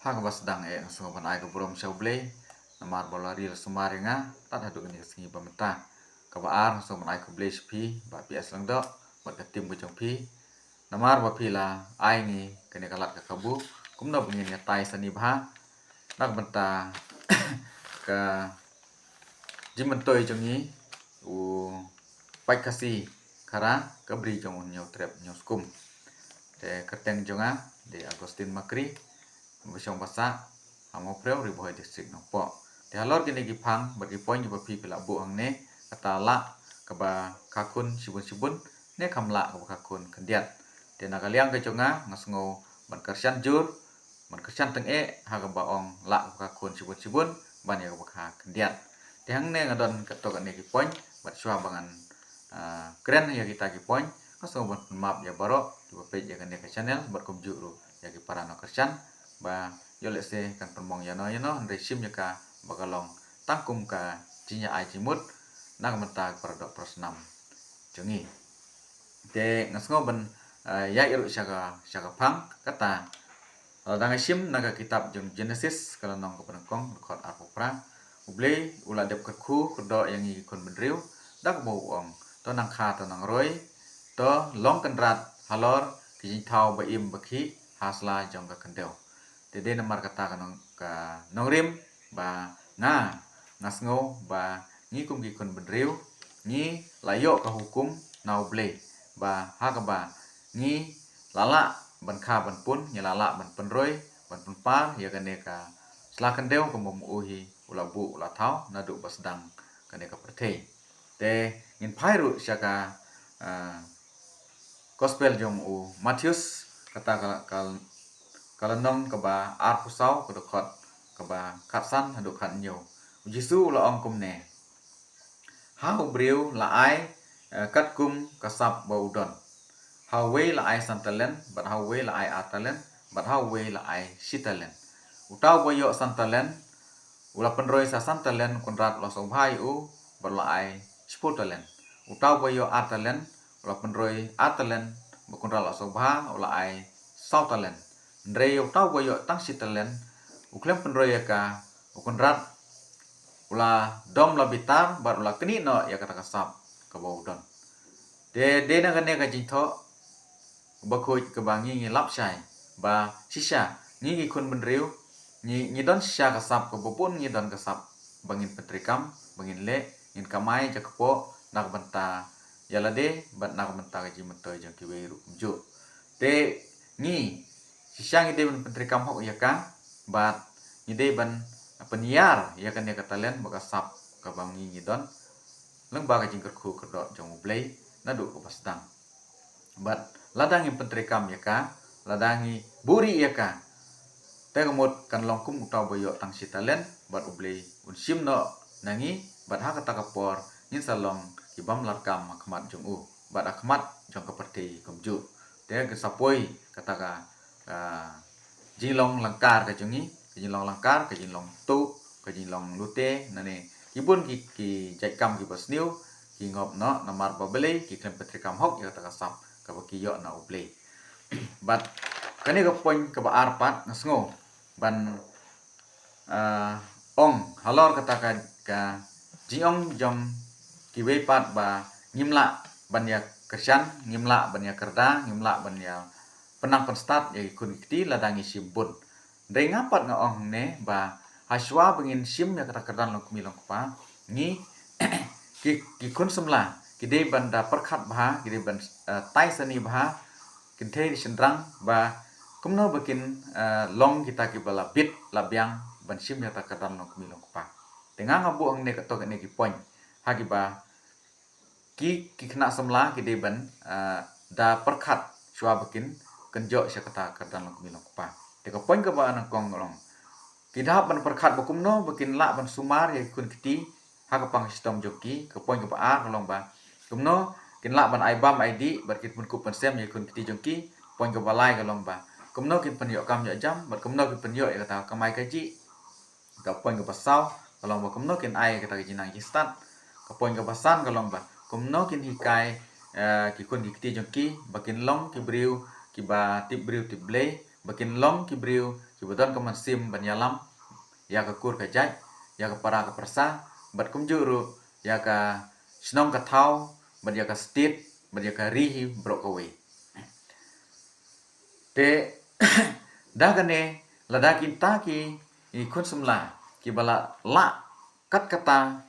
Hang bas dang so ban ai ko brom show play namar bola real sumaringa tat hadu ni singi pamenta ka ba ar so ban ai ko play spi ba ps lang do ba ka tim bu jong pi namar ba pi la ai ni kene kalat ka kabu kumna bungin ya tai sani ba nak benta ka jimentoy jong ni u pai kasi kara ka bri jong nyaw trap nyaw skum te kerteng jonga de Agustin Makri Bosong basa amo preu riboy district no po te halor kini gipang bagi poin jiba pi pela bu ang ne kata la kaba kakun sibun ne kamla kaba kakun kendiat te nakaliang ke jonga ngasngo ban kersian jur ban kersian teng ha kaba ong la kaba kakun sibun ban ya kaba ka kendiat te hang ne ngadon ketok ne ki poin bat syua bangan keren ya kita ki poin ngasngo ban map ya baro jiba page ya kan ke channel bat kum juru ya ki para no kersian ba yo le se kan permong ya no resim ya ka bagalong tangkum ka jinya ai jimut nang menta produk prosnam jungi te ngasngo ban ya iru syaga pang kata dang sim naga kitab jung Genesis kalau nong ko penengkong rekod arpopra uble ula dep kerku kedo yang i kon benriu dak bo ong to nang kha to nang roi to long kenrat halor kijing thau ba im bakhi hasla jong ka kendeu Dede namar kata kanong ka nongrim ba nga ngasngo ba ngi kum gi kon benriu ngi layo ka hukum nau ble ba ha ka ba ngi lala ban kha ban pun ngi lala ban penroi ban pun par ya kane ka slakan deu ko mom uhi ula bu ula thau na du basdang kane ka perthei te ngin phairu syaka gospel jong u Matius kata kalau nong keba ar pusau ke dekot keba katsan haduk kan nyo Jisu la ong kum ne hau briu la ai kat kum kasap baudon hau we la ai santalen but hau we la ai atalen but hau we la ai sitalen utau boyo santalen ula penroi sa santalen kunrat lo so bhai u but la ai sputalen utau boyo atalen ula penroi atalen bukunrat lo so bha ula ai sautalen Ndrei tau boyo tang sitalen uklem penroya ka ukunrat ula dom la bitar bar ula keni no ya kata kasap ka baudon de na gane ka jintho bakoi ke bangi ngi lap sai ba sisa ngi kun benriu ngi don sisa kasap ka bopun ngi don kasap bangin petrikam bangin le ngin kamai jakpo nak benta yalade bat nak benta ka jimentoy jang kiweru ju te ngi Sisang ide ban pentrikam hok ya ka bat ide ban penyiar ya kan ya katalen baka sap ka bangi ngidon leng ba ka jingker khu kedok jong blay na du ko pasdang bat ladang yang pentrikam ya ka ladangi buri ya ka te kemut kan longkum utau boyo tang sitalen bat ublay un sim no nangi bat ha kata kapor ngin salong kibam larkam akmat jong u bat akmat jong keperti kumju te ke sapoi kata ka jinglong langkar ka jungi jinglong langkar ka jinglong tu ka jinglong lute nane ibun ki jaikam ki basniu ki ngop no namar babele ki klem petrikam hok ya ta kasap ka baki yo na uble bat kani ka poin ka ba arpat ngasngo ban ong halor kata ka jiong jom ki we pat ba ngimla ban ya kersan ngimla ban ya kerda ngimla ban ya penang penstat ya kun kiti ladangi simbun dai ngapat nga ong ne ba haswa bengin sim ya kata kerdan long kumilong pa ngi ki kun semla kide banda perkhat bha kide ban tai sani bha kinte di sendrang ba kumno bakin long kita ki bala bit labyang ban sim ya kata kerdan long kumilong pa tengah ngabu ong ne katok ne ki poin hagi ba ki kena semla kide ban da perkhat shwa bakin kenjo sya kata kerdan long kumilong pa te ko poin ka ba nang kong long kidap ban perkhat bakum no bakin la ban sumar ya kun kiti ha ka pang sistem joki ka poin ka ba a long ba kumno kin la ban aibam id bar kit pun ku pen sem ya kun kiti joki poin ka ba lai ka long ba kumno kin pen yo kam ya jam bar kumno kin pen yo ya kata kamai ka ji ka poin ka ba saw kalong ba kumno kin ai kata ka jinang jistat ka poin ka ba san kalong ba kumno kin hikai ki kun kiti joki bakin long ki briu ki ba tip briu tip blay bakin long ki briu kibadon kaman sim banyalam ya ka kur ka jaj ya ka para ka persa bat kumjuru ya ka snong ka thau bat ya ka stit bat ya ka rihi brok kawe te dagane lada kinta ki ikun semla ki bala la kat kata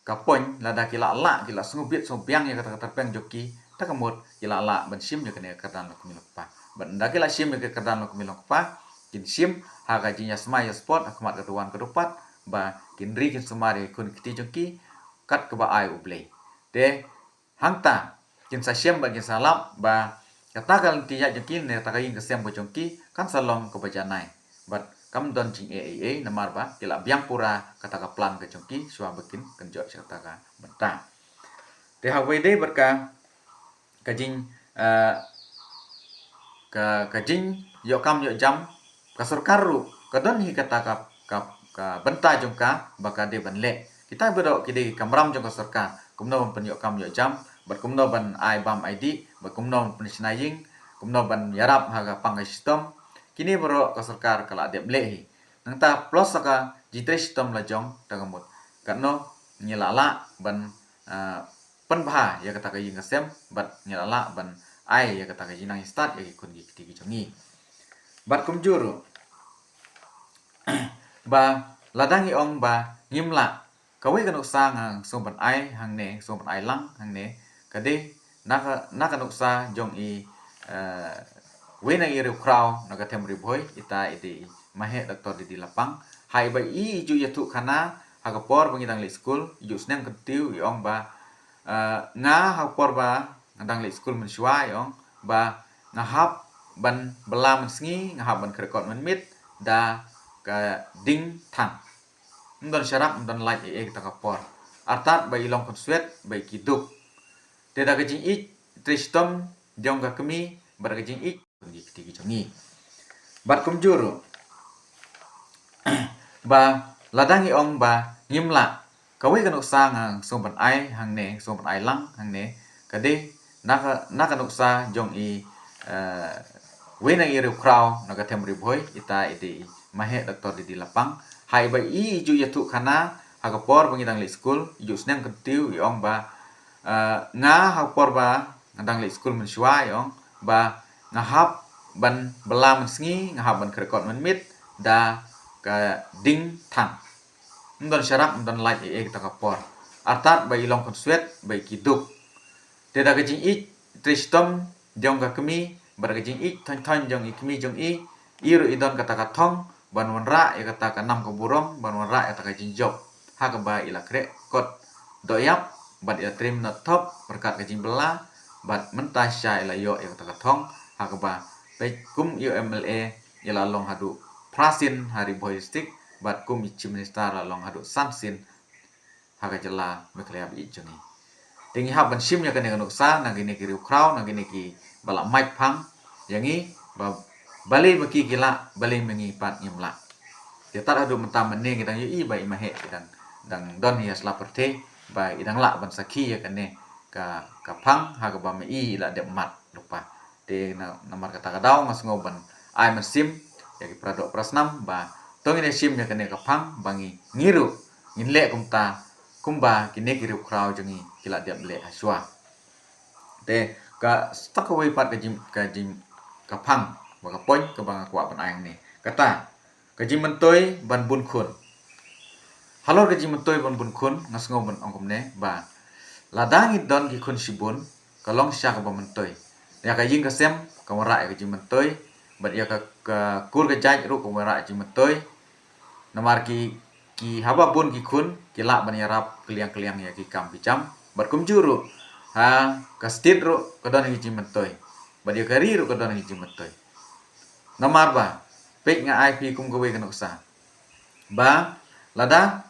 kapoin lada kila la kila sungubit sumpiang ya kata kata peng joki takamut kila la ban sim ya kene katan lok milok pa ban da kila sim ya katan lok milok pa kin sim haga jinya smaya sport akmat ketuan kedupat ba kin ri kin sumari kun kiti joki kat ke ba ai ublei te hangta kin sa sim ba kin salap ba katakan tiya joki ne takayin ke sim ko joki kan salong ke bajanai bat kam don jing namar ba kila biang pura kata ka plan ke joki suah bikin kenjok kata ka bentang te hawede berka kajing kajing yo kam yo jam kasur karu kadon hi kata ka benta jongka baka de banle kita bedo kide kamram jong kasur ka kumno ban yo kam yo jam bat kumno ban ai bam id bat kumno ban snaying kumno ban yarap haga pangai sistem kini bro kasur kar kala de blehi nangta plus saka jitre sistem la jong tagamut karno nyelala ban penbah ya kata ka ying sem bat nyelala ban ai ya kata ka jinang start ya kun gi kiti jongi bat kumjuru ba ladangi ong ba ngimla kawe kanuk sa ngang sumpan ai hang ne sumpan ai lang hang ne kade naka kanuk sa jong i we na i krau naga tem boy ita ide mahe doktor di lapang hai ba i ju ya tu kana haga por bangidang le school ju sneng ketiu i ong ba nga ha por ba ngandang le school men shwa i ong ba ngahap ban belam sngi ngahap ban krekot men mit da ka ding thang ndon syarak ndon light kita kapor artat bai long konsuet bai kiduk te da gajing ik tristom jong ka kemi bar gajing ik di kiti jongi bat kumjuru ba ladangi ong ba ngimla kawe kanuk sa ngang sumpan ai hang ne sumpan ai lang hang ne kade naka kanuk sa jong i we na i krau naga tem boy ita ide mahe doktor di lapang hai ba i ju ya tu kana haga por bangidang le school ju sneng ketiu i ong ba nga ha por ba ngandang le school men shwa i ong ba ngahap ban belam sngi ngahap ban krekot men mit da ka ding thang ndon syarak ndon light kita kapor artat bai long konsuet bai kiduk te da gajing ik tristom jong ka kemi bar gajing ik thon jong i kemi jong i iru idon kata katong ban wanra ya kata ka nam ka burong ban wanra ya kata ka jinjok ha ka ba ila kre kot doyap bat ila trim not top berkat ka jimbela bat mentasya ila yo ya kata katong ha ka ba baik kum UMLA ila long hadu prasin hari boy stick bat kum ichi minister long hadu samsin ha ka jela meklea bi joni tingi ha ban sim ya kan kanuk sa nagini kiri kraw nagini ki bala mic phang yangi ba bali maki gila bali mengi pat ngimla kita adu mentam meni kita i ba imahe dang don hias la perte ba idang la ban saki ya kane ka phang ha ka ba me i la de mat lupa de namar kata kadau ngas ngoban ai mesim ya ki pradok prasnam ba tong ine sim ya kane ka phang bangi ngiru nginle kumba kine kiru kraw jongi kila dia ble aswa te ka stakawai pat ka jim ka phang baka poin ke bang kwa ban ayang ni kata kaji mentoi ban bun khun halo kaji mentoi ban bun khun ngasngo ban ongkom ne ba ladang don ki khun sibun kalong sya ka ban mentoi ya ka ying ka sem ka wara ka ji mentoi bat ya ka kur ka jaj ru ka wara ji mentoi namar ki haba bun ki khun ki la ban yarap kliang ya ki kam picam bat kum juru ha ka stit ru ka don ki ji mentoi bat ya ka ri ru ka don ki ji mentoi namar ba pek nga IP kum gawe kanuk sa ba lada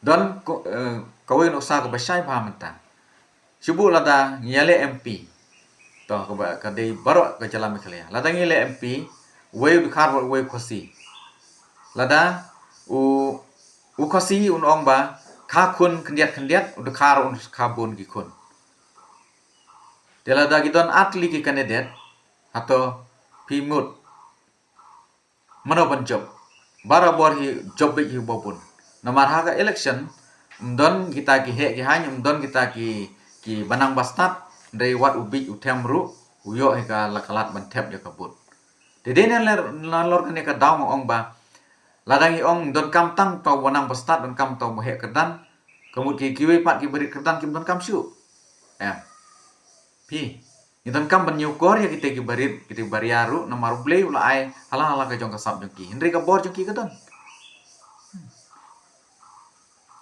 don kawe kanuk sa ka basai pa menta subu lada ngiyale MP to ka dei baro ka jalam khlea lada ngiyale MP we khar we khosi lada u khosi un ong ba kha khun khndiat u khar un khabun ki khun de lada gidon atli ki kandidat atau pimut mano ban job barabor hi job hi bopun namar haga election don kita ki he ki hany don kita ki banang bastat dari wat ubi utem ru uyo he ka lakalat ban tep ya kabut de ne lor kan ka daw ong ba ladangi ong don kam tang to banang bastat don kam to he kedan kemut ki kiwe pat ki beri kedan kim don kam syu pi Idon kam ban nyukor ya kita ki barit kita bariaru namar blei ula ai hala ka jong ka sap jong ki henry ka bor jong ki kadon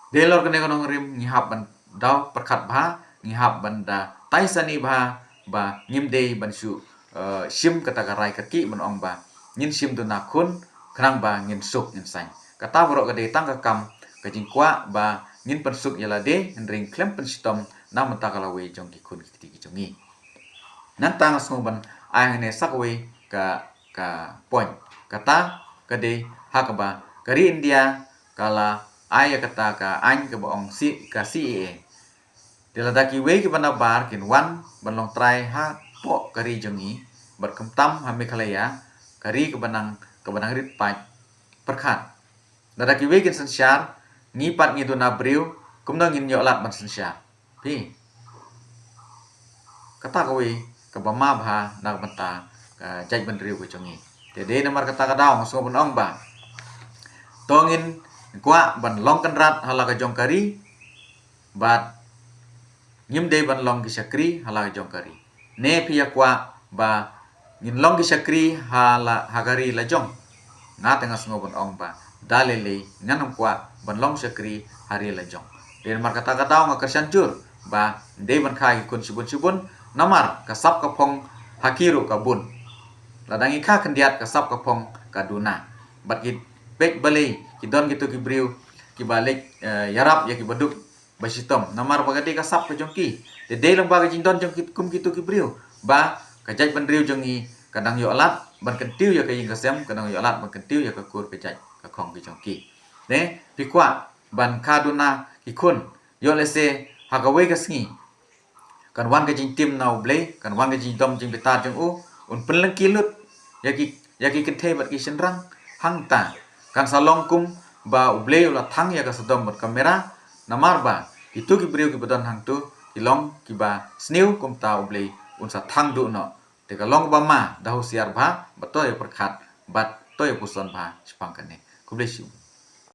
delor kene kono rim ngihap ban daw perkat bha ngihap ban da taisani bha ba ngimdei ban shu shim kata karai kaki ban ong ba ngin shim tu nakun krang ba ngin suk ngin sai kata borok ka de tang ka kam ka jingkwa ba ngin pan suk yala de henry klem pan stom na mata kala we jong ki kun ki jongi nan tang ban ai ne sakwe ka point kata kade hakaba kari India kala ai kata ka an ke bong si ka si diladaki we ki bana bar kin wan ban long trai ha po kari jongi bar kem tam ha me khalaya kari ke banang rit pa perkhat dadaki we kin sansyar ngi pat ngi dona briu kum na ngin yolat ban sansyar pi kata ko we ka bama bha na banta ka jaj ban riu ko jongi de namar kata ka daw so ban ong ba tongin kwa ban long kan rat hala ka jong kari bat ngim de ban long ki sakri hala ka jong kari ne pia kwa ba ngin long ki sakri hala hagari la jong na tengah sngo ban ong ba dalele nganam kwa ban long sakri hari la jong de namar kata ka daw nga kersan jur ba de ban khai kun subun namar kasap kapong hakiru kabun ladangi ka kendiat kasap kapong kaduna bat ki bek bali ki don gitu ki briu ki balik yarap ya ki baduk basitom namar bagadi kasap ke jongki de lang baga jindon jong ki kum gitu ki briu ba kajaj ban riu jongi kadang yo alat ban kentiu ya kayin kasem kadang yo alat ban kentiu ya ka kur kajaj ka khong ki jongki ne pikwa ban kaduna ki kun yo lese hagawe kasngi kan wan ke jing tim nau blei kan wan ke jing dom jing betar jong u un penleng kilut yaki kenthe bat ki senrang hang ta kan salong kum ba blei ula thang ya ka sadom bat kamera namar ba itu ki briu ki badon hang tu ilong ki ba sniu kum ta blei un sa thang du no te ka long ba ma dahu siar ba bato ya perkhat bat to ya puson ba spang kane ku bless you